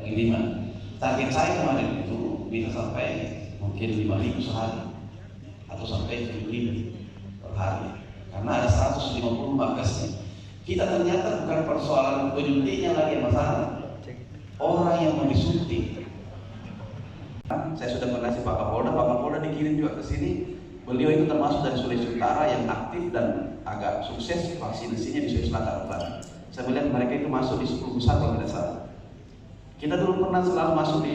pengiriman. Target saya kemarin itu bisa sampai mungkin 5.000 sehari atau sampai 7.000 per hari, karena ada 150 markasnya. Kita ternyata bukan persoalan penyuntiknya lagi yang masalah, orang yang mau disuntik. Saya sudah menasih Pak Kapolda dikirim juga ke sini. Beliau itu termasuk dari Sulawesi Utara yang aktif dan agak sukses vaksinasinya di Sulawesi Selatan. Saya melihat mereka itu masuk di 10 besar kalau tidak salah. Kita dulu pernah selalu masuk di.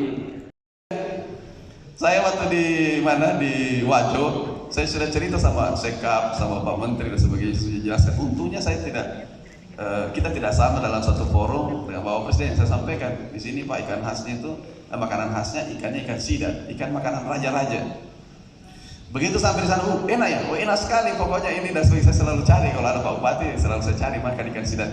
Saya waktu di mana di Wajo, saya sudah cerita sama Sekap, sama Pak Menteri dan sebagainya, sudah jelaskan. Untungnya saya kita tidak sama dalam satu forum dengan Bapak Presiden. Saya sampaikan di sini Pak, ikan khasnya itu makanan khasnya ikannya ikan sidap, ikan makanan raja-raja. Begitu sampai di sana, enak ya, enak sekali pokoknya ini. Dan saya selalu cari kalau ada Pak Bupati, selalu saya cari makan ikan sidap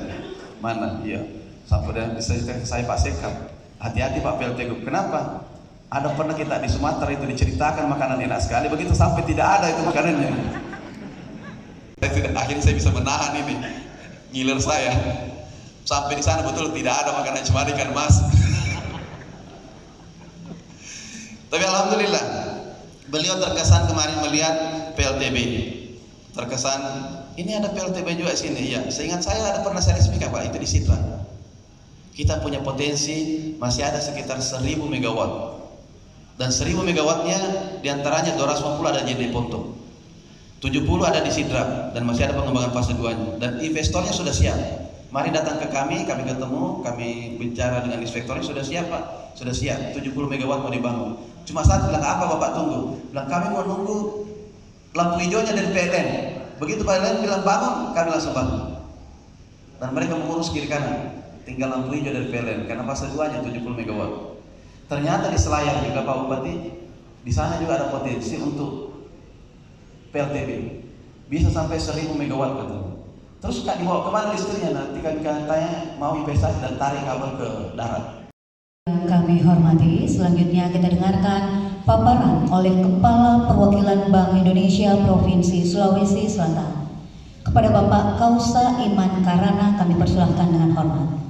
mana. Iya, sampai dan saya Pak Sekap, hati-hati Pak PLT Group. Kenapa? Ada pernah kita di Sumatera itu diceritakan makanan enak sekali, begitu sampai tidak ada itu makanannya. Akhirnya saya bisa menahan ini ngiler saya. Sampai di sana betul tidak ada makanan, cuma ikan mas. Tapi alhamdulillah beliau terkesan kemarin melihat PLTB. Terkesan ini ada PLTB juga sini. Ya, seingat saya ada pernah saya resmikan Pak, itu di Sitra. Kita punya potensi masih ada sekitar 1.000 megawatt. Dan 1.000 megawattnya diantaranya 250 ada di Ponto, 70 ada di Sidrap, dan masih ada pengembangan fase 2-nya. Dan investornya sudah siap. Mari datang ke kami ketemu, kami bicara dengan inspektornya, sudah siap Pak, sudah siap, 70 megawatt mau dibangun. Cuma saat bilang apa Bapak tunggu? Bilang kami mau nunggu lampu hijaunya dari PLN. Begitu PLN bilang bangun, kami langsung bangun. Dan mereka mengurus kiri kanan, tinggal lampu hijau dari PLN, karena fase 2-nya 70 megawatt. Ternyata di Selayar juga Pak Bupati, di sana juga ada potensi untuk PLTB, bisa sampai 1.000 megawatt betul. Terus Kak dibawa kemana listriknya? Nanti kami tanya mau investasi dan tarik kabel ke darat. Kami hormati, selanjutnya kita dengarkan paparan oleh Kepala Perwakilan Bank Indonesia Provinsi Sulawesi Selatan. Kepada Bapak Kausa Iman Karana kami persilahkan dengan hormat.